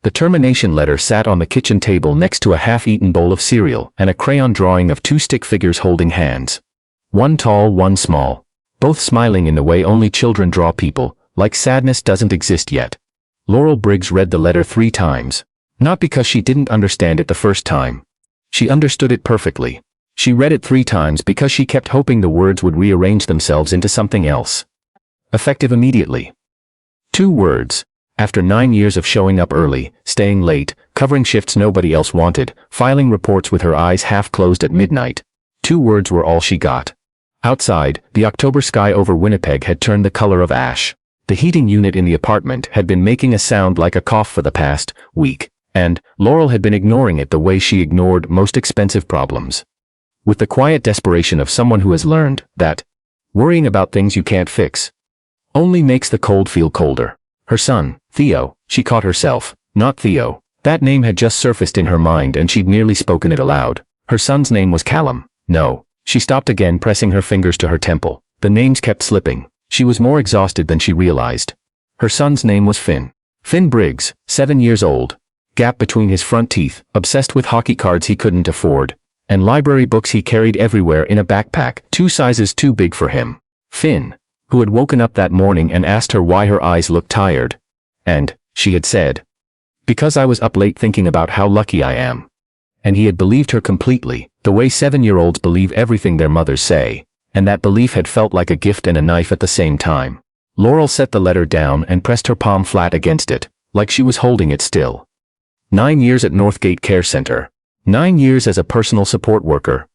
The termination letter sat on the kitchen table next to a half-eaten bowl of cereal and a crayon drawing of two stick figures holding hands. One tall, one small. Both smiling in the way only children draw people, like sadness doesn't exist yet. Laurel Briggs read the letter 3 times. Not because she didn't understand it the first time. She understood it perfectly. She read it 3 times because she kept hoping the words would rearrange themselves into something else. Effective immediately. 2 words. After 9 years of showing up early, staying late, covering shifts nobody else wanted, filing reports with her eyes half closed at midnight. 2 words were all she got. Outside, the October sky over Winnipeg had turned the color of ash. The heating unit in the apartment had been making a sound like a cough for the past week, and Laurel had been ignoring it the way she ignored most expensive problems. With the quiet desperation of someone who has learned that worrying about things you can't fix only makes the cold feel colder. Her son, Theo, she caught herself, not Theo. That name had just surfaced in her mind and she'd nearly spoken it aloud. Her son's name was Callum. No. She stopped again, pressing her fingers to her temple. The names kept slipping. She was more exhausted than she realized. Her son's name was Finn. Finn Briggs, 7 years old. Gap between his front teeth, obsessed with hockey cards he couldn't afford, and library books he carried everywhere in a backpack 2 sizes too big for him. Finn, who had woken up that morning and asked her why her eyes looked tired. And she had said, "Because I was up late thinking about how lucky I am." And he had believed her completely, the way 7-year-olds believe everything their mothers say, and that belief had felt like a gift and a knife at the same time. Laurel set the letter down and pressed her palm flat against it, like she was holding it still. 9 years at Northgate Care Center. 9 years as a personal support worker.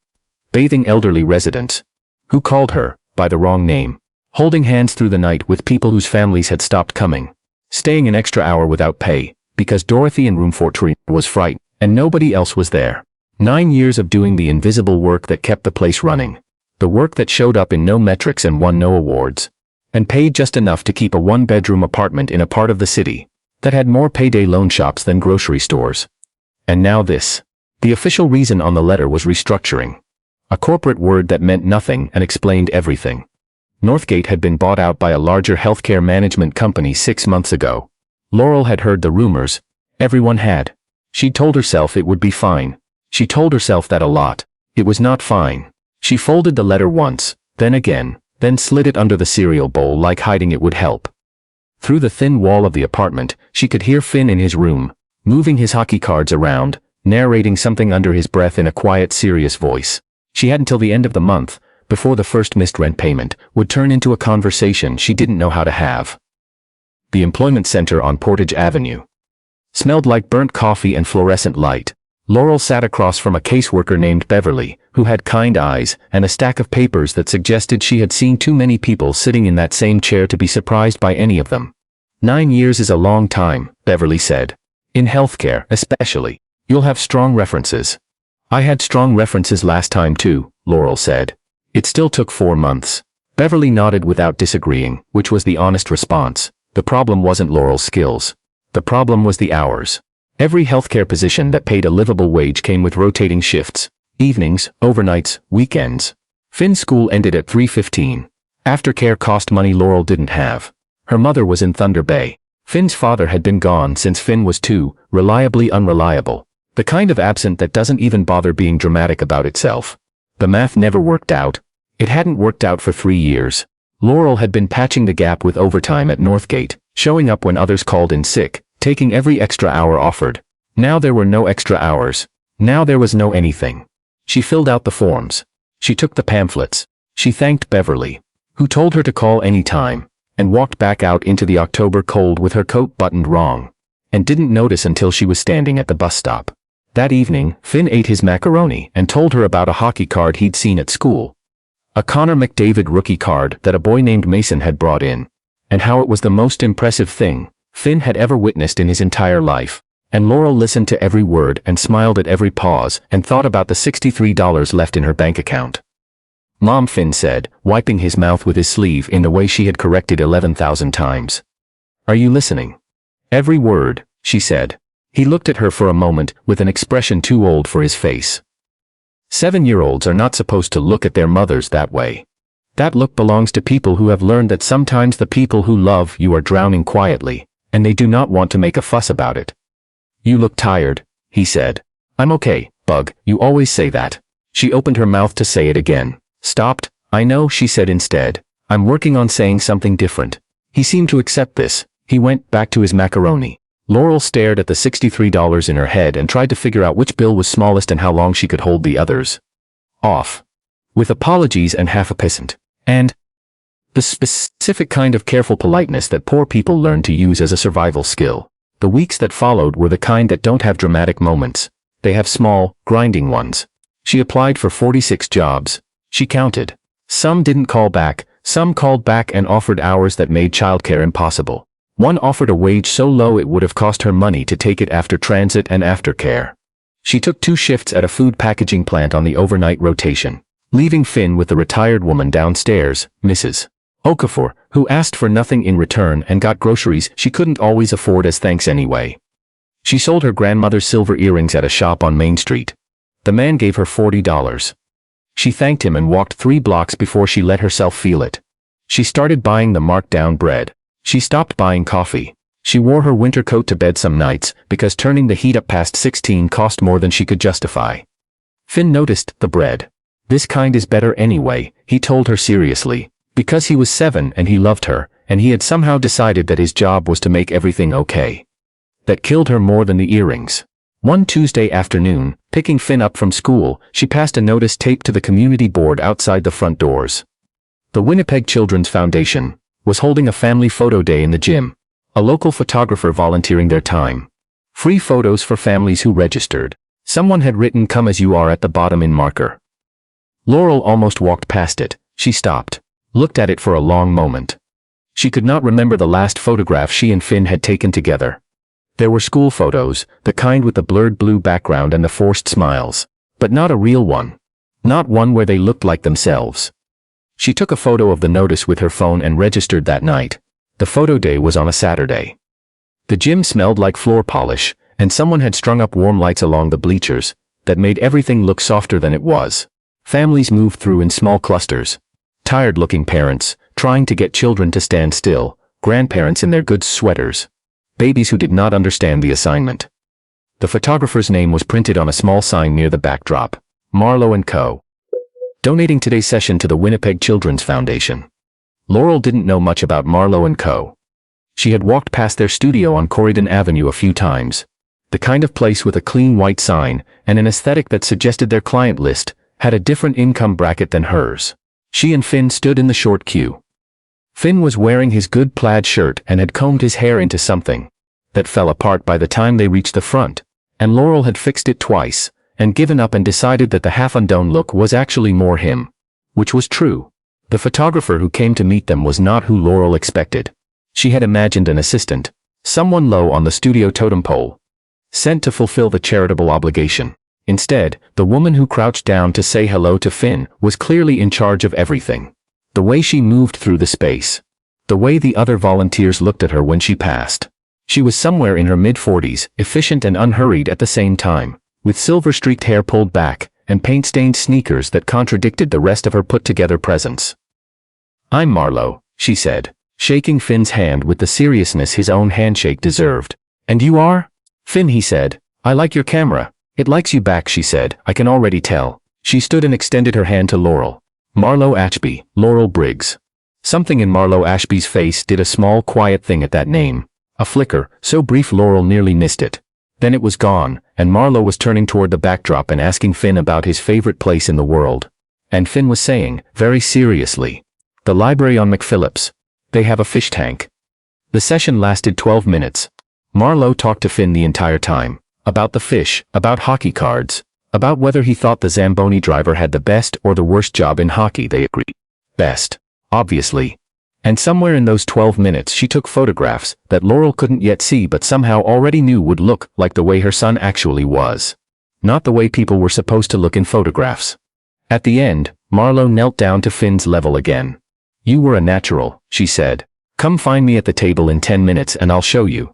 Bathing elderly residents who called her by the wrong name. Holding hands through the night with people whose families had stopped coming. Staying an extra hour without pay, because Dorothy in room 14 was frightened, and nobody else was there. 9 years of doing the invisible work that kept the place running. The work that showed up in no metrics and won no awards. And paid just enough to keep a 1-bedroom apartment in a part of the city that had more payday loan shops than grocery stores. And now this. The official reason on the letter was restructuring. A corporate word that meant nothing and explained everything. Northgate had been bought out by a larger healthcare management company 6 months ago. Laurel had heard the rumors. Everyone had. She'd told herself it would be fine. She told herself that a lot. It was not fine. She folded the letter once, then again, then slid it under the cereal bowl like hiding it would help. Through the thin wall of the apartment, she could hear Finn in his room, moving his hockey cards around, narrating something under his breath in a quiet, serious voice. She had until the end of the month, before the first missed rent payment, would turn into a conversation she didn't know how to have. The employment center on Portage Avenue smelled like burnt coffee and fluorescent light. Laurel sat across from a caseworker named Beverly, who had kind eyes and a stack of papers that suggested she had seen too many people sitting in that same chair to be surprised by any of them. 9 years is a long time, Beverly said. In healthcare, especially. You'll have strong references. I had strong references last time too, Laurel said. It still took 4 months. Beverly nodded without disagreeing, which was the honest response. The problem wasn't Laurel's skills. The problem was the hours. Every healthcare position that paid a livable wage came with rotating shifts. Evenings, overnights, weekends. Finn's school ended at 3:15. Aftercare cost money Laurel didn't have. Her mother was in Thunder Bay. Finn's father had been gone since Finn was 2, reliably unreliable. The kind of absent that doesn't even bother being dramatic about itself. The math never worked out. It hadn't worked out for 3 years. Laurel had been patching the gap with overtime at Northgate, showing up when others called in sick, taking every extra hour offered. Now there were no extra hours. Now there was no anything. She filled out the forms. She took the pamphlets. She thanked Beverly, who told her to call any time, and walked back out into the October cold with her coat buttoned wrong, and didn't notice until she was standing at the bus stop. That evening, Finn ate his macaroni and told her about a hockey card he'd seen at school. A Connor McDavid rookie card that a boy named Mason had brought in, and how it was the most impressive thing Finn had ever witnessed in his entire life. And Laurel listened to every word and smiled at every pause and thought about the $63 left in her bank account. Mom, Finn said, wiping his mouth with his sleeve in the way she had corrected 11,000 times. Are you listening? Every word, she said. He looked at her for a moment with an expression too old for his face. 7-year-olds are not supposed to look at their mothers that way. That look belongs to people who have learned that sometimes the people who love you are drowning quietly, and they do not want to make a fuss about it. "You look tired," he said. "I'm okay, Bug, you always say that." She opened her mouth to say it again. Stopped. "I know," she said instead. "I'm working on saying something different." He seemed to accept this. He went back to his macaroni. Laurel stared at the $63 in her head and tried to figure out which bill was smallest and how long she could hold the others off. With apologies and half a pissant. And the specific kind of careful politeness that poor people learn to use as a survival skill. The weeks that followed were the kind that don't have dramatic moments. They have small, grinding ones. She applied for 46 jobs. She counted. Some didn't call back, some called back and offered hours that made childcare impossible. One offered a wage so low it would have cost her money to take it after transit and aftercare. She took 2 shifts at a food packaging plant on the overnight rotation, leaving Finn with the retired woman downstairs, Mrs. Okafor, who asked for nothing in return and got groceries she couldn't always afford as thanks anyway. She sold her grandmother's silver earrings at a shop on Main Street. The man gave her $40. She thanked him and walked 3 blocks before she let herself feel it. She started buying the marked-down bread. She stopped buying coffee. She wore her winter coat to bed some nights because turning the heat up past 16 cost more than she could justify. Finn noticed the bread. "This kind is better anyway," he told her seriously. Because he was 7 and he loved her, and he had somehow decided that his job was to make everything okay. That killed her more than the earrings. One Tuesday afternoon, picking Finn up from school, she passed a notice taped to the community board outside the front doors. The Winnipeg Children's Foundation was holding a family photo day in the gym. A local photographer volunteering their time. Free photos for families who registered. Someone had written "Come as you are" at the bottom in marker. Laurel almost walked past it. She stopped. Looked at it for a long moment. She could not remember the last photograph she and Finn had taken together. There were school photos, the kind with the blurred blue background and the forced smiles. But not a real one. Not one where they looked like themselves. She took a photo of the notice with her phone and registered that night. The photo day was on a Saturday. The gym smelled like floor polish, and someone had strung up warm lights along the bleachers that made everything look softer than it was. Families moved through in small clusters. Tired-looking parents, trying to get children to stand still, grandparents in their good sweaters. Babies who did not understand the assignment. The photographer's name was printed on a small sign near the backdrop. Marlowe & Co. Donating today's session to the Winnipeg Children's Foundation. Laurel didn't know much about Marlowe & Co. She had walked past their studio on Corydon Avenue a few times. The kind of place with a clean white sign and an aesthetic that suggested their client list had a different income bracket than hers. She and Finn stood in the short queue. Finn was wearing his good plaid shirt and had combed his hair into something that fell apart by the time they reached the front, and Laurel had fixed it twice and given up and decided that the half-undone look was actually more him. Which was true. The photographer who came to meet them was not who Laurel expected. She had imagined an assistant, someone low on the studio totem pole, sent to fulfill the charitable obligation. Instead, the woman who crouched down to say hello to Finn was clearly in charge of everything. The way she moved through the space. The way the other volunteers looked at her when she passed. She was somewhere in her mid-40s, efficient and unhurried at the same time, with silver-streaked hair pulled back, and paint-stained sneakers that contradicted the rest of her put-together presence. "I'm Marlowe," she said, shaking Finn's hand with the seriousness his own handshake deserved. "And you are?" "Finn," he said. "I like your camera." "It likes you back," she said. "I can already tell." She stood and extended her hand to Laurel. Marlowe Ashby, Laurel Briggs. Something in Marlowe Ashby's face did a small quiet thing at that name. A flicker, so brief Laurel nearly missed it. Then it was gone, and Marlowe was turning toward the backdrop and asking Finn about his favorite place in the world. And Finn was saying, very seriously, "The library on McPhillips. They have a fish tank." The session lasted 12 minutes. Marlowe talked to Finn the entire time. About the fish, about hockey cards, about whether he thought the Zamboni driver had the best or the worst job in hockey. They agreed. Best. Obviously. And somewhere in those 12 minutes she took photographs that Laurel couldn't yet see but somehow already knew would look like the way her son actually was. Not the way people were supposed to look in photographs. At the end, Marlowe knelt down to Finn's level again. "You were a natural," she said. "Come find me at the table in 10 minutes and I'll show you."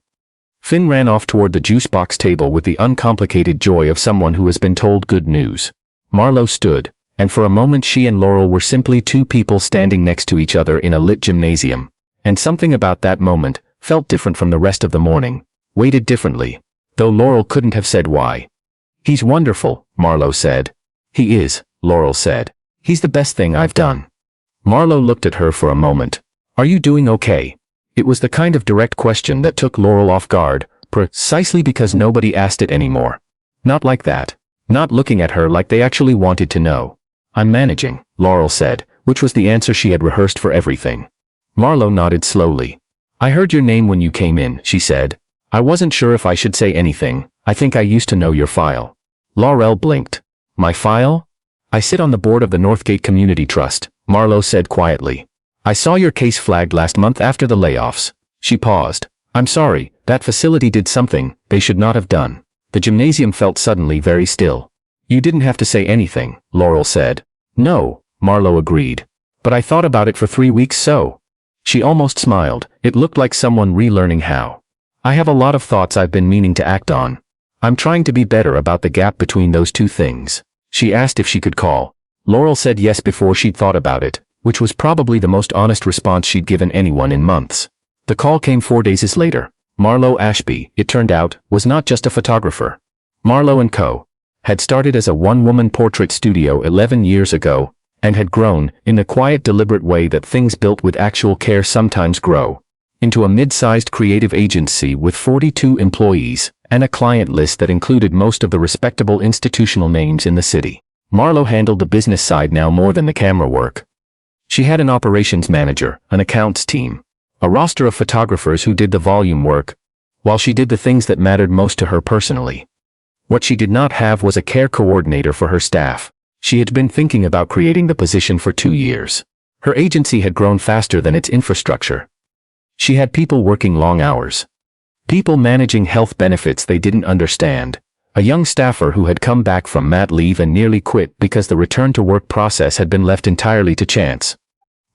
Finn ran off toward the juice box table with the uncomplicated joy of someone who has been told good news. Marlowe stood, and for a moment she and Laurel were simply two people standing next to each other in a lit gymnasium. And something about that moment felt different from the rest of the morning, weighted differently. though Laurel couldn't have said why. "He's wonderful," Marlowe said. "He is," Laurel said. "He's the best thing I've done." Marlowe looked at her for a moment. "Are you doing okay?" It was the kind of direct question that took Laurel off guard, precisely because nobody asked it anymore. Not like that. Not looking at her like they actually wanted to know. "I'm managing," Laurel said, which was the answer she had rehearsed for everything. Marlowe nodded slowly. "I heard your name when you came in," she said. "I wasn't sure if I should say anything. I think I used to know your file." Laurel blinked. "My file?" "I sit on the board of the Northgate Community Trust," Marlowe said quietly. "I saw your case flagged last month after the layoffs." She paused. "I'm sorry, that facility did something they should not have done." The gymnasium felt suddenly very still. "You didn't have to say anything," Laurel said. "No," Marlowe agreed. "But I thought about it for 3 weeks so." She almost smiled. It looked like someone relearning how. "I have a lot of thoughts I've been meaning to act on. I'm trying to be better about the gap between those two things." She asked if she could call. Laurel said yes before she'd thought about it, which was probably the most honest response she'd given anyone in months. The call came 4 days later. Marlowe Ashby, it turned out, was not just a photographer. Marlowe & Co. had started as a one-woman portrait studio 11 years ago, and had grown, in the quiet deliberate way that things built with actual care sometimes grow, into a mid-sized creative agency with 42 employees, and a client list that included most of the respectable institutional names in the city. Marlowe handled the business side now more than the camera work. She had an operations manager, an accounts team, a roster of photographers who did the volume work, while she did the things that mattered most to her personally. What she did not have was a care coordinator for her staff. She had been thinking about creating the position for 2 years. Her agency had grown faster than its infrastructure. She had people working long hours. People managing health benefits they didn't understand. A young staffer who had come back from mat leave and nearly quit because the return-to-work process had been left entirely to chance.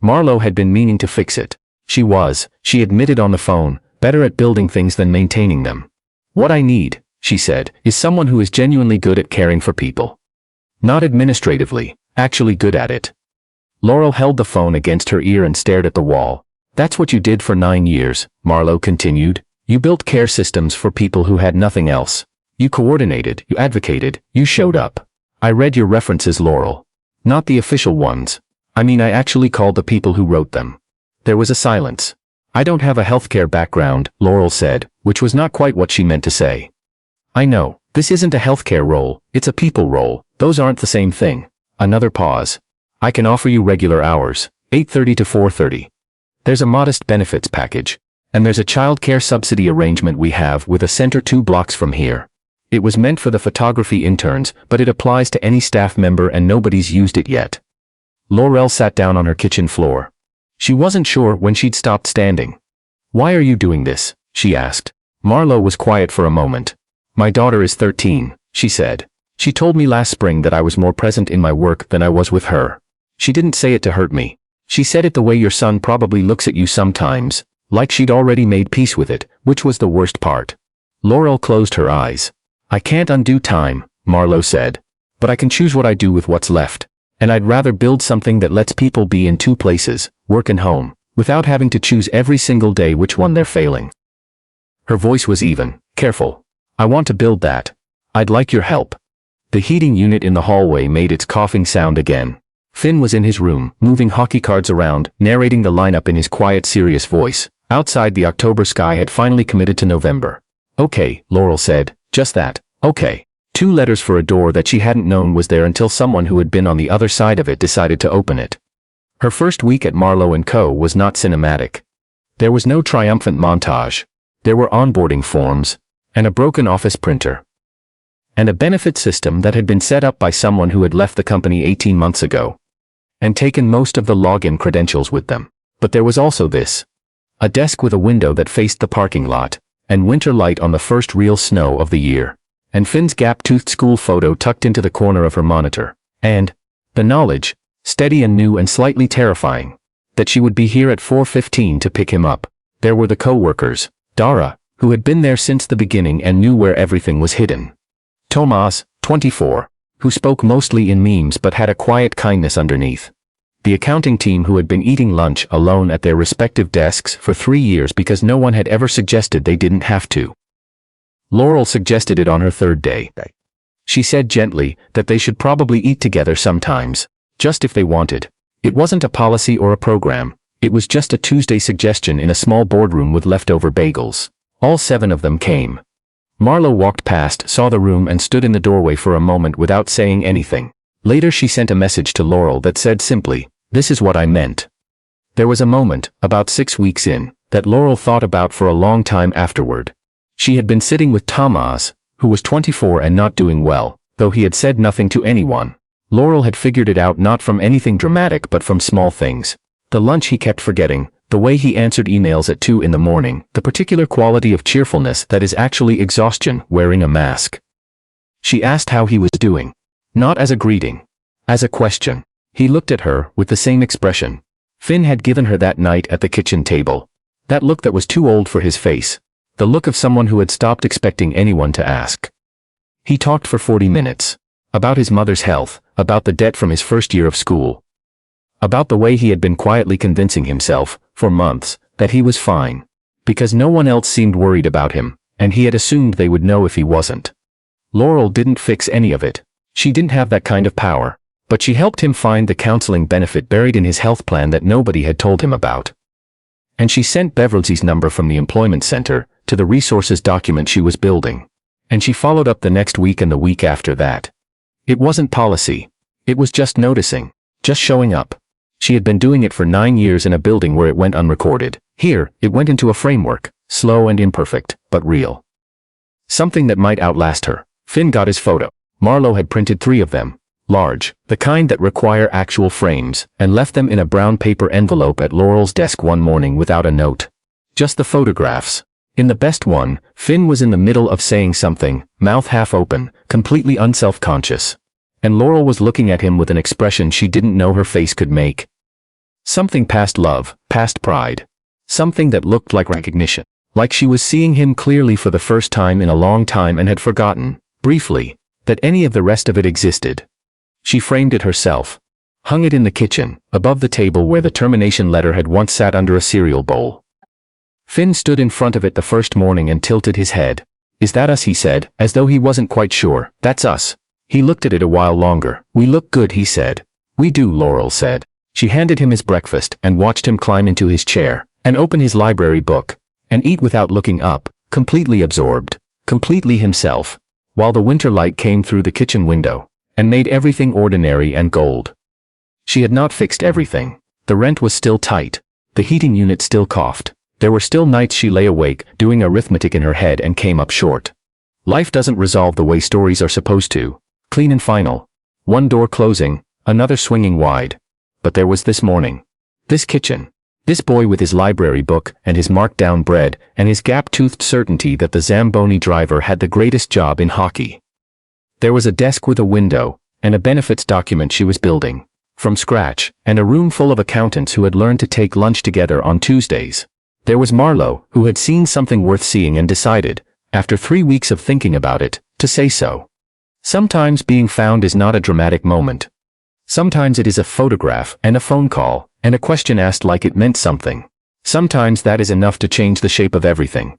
Marlowe had been meaning to fix it. She admitted on the phone, better at building things than maintaining them. "What I need," she said, "is someone who is genuinely good at caring for people. Not administratively, actually good at it." Laurel held the phone against her ear and stared at the wall. "That's what you did for 9 years," Marlowe continued. "You built care systems for people who had nothing else. You coordinated, you advocated, you showed up. I read your references, Laurel. Not the official ones. I mean, I actually called the people who wrote them." There was a silence. "I don't have a healthcare background," Laurel said, which was not quite what she meant to say. "I know, this isn't a healthcare role, it's a people role. Those aren't the same thing." Another pause. "I can offer you regular hours, 8:30 to 4:30. There's a modest benefits package. And there's a child care subsidy arrangement we have with a center 2 blocks from here. It was meant for the photography interns, but it applies to any staff member and nobody's used it yet." Laurel sat down on her kitchen floor. She wasn't sure when she'd stopped standing. "Why are you doing this?" she asked. Marlowe was quiet for a moment. "My daughter is 13, she said. "She told me last spring that I was more present in my work than I was with her. She didn't say it to hurt me. She said it the way your son probably looks at you sometimes, like she'd already made peace with it, which was the worst part." Laurel closed her eyes. "I can't undo time," Marlowe said. "But I can choose what I do with what's left. And I'd rather build something that lets people be in 2 places, work and home, without having to choose every single day which one they're failing." Her voice was even, careful. "I want to build that. I'd like your help." The heating unit in the hallway made its coughing sound again. Finn was in his room, moving hockey cards around, narrating the lineup in his quiet, serious voice. Outside, the October sky had finally committed to November. "Okay," Laurel said, "just that, okay." 2 letters for a door that she hadn't known was there until someone who had been on the other side of it decided to open it. Her first week at Marlowe & Co. was not cinematic. There was no triumphant montage. There were onboarding forms, and a broken office printer, and a benefit system that had been set up by someone who had left the company 18 months ago, and taken most of the login credentials with them. But there was also this. A desk with a window that faced the parking lot, and winter light on the first real snow of the year, and Finn's gap-toothed school photo tucked into the corner of her monitor, and the knowledge, steady and new and slightly terrifying, that she would be here at 4:15 to pick him up. There were the co-workers, Dara, who had been there since the beginning and knew where everything was hidden. Tomas, 24, who spoke mostly in memes but had a quiet kindness underneath. The accounting team who had been eating lunch alone at their respective desks for 3 years because no one had ever suggested they didn't have to. Laurel suggested it on her third day. She said gently that they should probably eat together sometimes, just if they wanted. It wasn't a policy or a program. It was just a Tuesday suggestion in a small boardroom with leftover bagels. All 7 of them came. Marlo walked past, saw the room and stood in the doorway for a moment without saying anything. Later she sent a message to Laurel that said simply, "This is what I meant." There was a moment, about 6 weeks in, that Laurel thought about for a long time afterward. She had been sitting with Thomas, who was 24 and not doing well, though he had said nothing to anyone. Laurel had figured it out not from anything dramatic but from small things. The lunch he kept forgetting, the way he answered emails at 2 in the morning, the particular quality of cheerfulness that is actually exhaustion wearing a mask. She asked how he was doing. Not as a greeting. As a question. He looked at her with the same expression Finn had given her that night at the kitchen table. That look that was too old for his face. The look of someone who had stopped expecting anyone to ask. He talked for 40 minutes. About his mother's health, about the debt from his first year of school. About the way he had been quietly convincing himself, for months, that he was fine. Because no one else seemed worried about him, and he had assumed they would know if he wasn't. Laurel didn't fix any of it. She didn't have that kind of power. But she helped him find the counseling benefit buried in his health plan that nobody had told him about. And she sent Beverly's number from the employment center to the resources document she was building. And she followed up the next week and the week after that. It wasn't policy. It was just noticing. Just showing up. She had been doing it for 9 years in a building where it went unrecorded. Here, it went into a framework, slow and imperfect, but real. Something that might outlast her. Finn got his photo. Marlo had printed 3 of them. Large, the kind that require actual frames, and left them in a brown paper envelope at Laurel's desk one morning without a note. Just the photographs. In the best one, Finn was in the middle of saying something, mouth half open, completely unself-conscious. And Laurel was looking at him with an expression she didn't know her face could make. Something past love, past pride. Something that looked like recognition. Like she was seeing him clearly for the first time in a long time and had forgotten, briefly, that any of the rest of it existed. She framed it herself. Hung it in the kitchen, above the table where the termination letter had once sat under a cereal bowl. Finn stood in front of it the first morning and tilted his head. "Is that us?" he said, as though he wasn't quite sure. "That's us." He looked at it a while longer. "We look good," he said. "We do," Laurel said. She handed him his breakfast and watched him climb into his chair and open his library book and eat without looking up, completely absorbed, completely himself, while the winter light came through the kitchen window and made everything ordinary and gold. She had not fixed everything. The rent was still tight. The heating unit still coughed. There were still nights she lay awake, doing arithmetic in her head and came up short. Life doesn't resolve the way stories are supposed to. Clean and final. One door closing, another swinging wide. But there was this morning. This kitchen. This boy with his library book and his marked-down bread and his gap-toothed certainty that the Zamboni driver had the greatest job in hockey. There was a desk with a window, and a benefits document she was building, from scratch, and a room full of accountants who had learned to take lunch together on Tuesdays. There was Marlo, who had seen something worth seeing and decided, after 3 weeks of thinking about it, to say so. Sometimes being found is not a dramatic moment. Sometimes it is a photograph and a phone call, and a question asked like it meant something. Sometimes that is enough to change the shape of everything.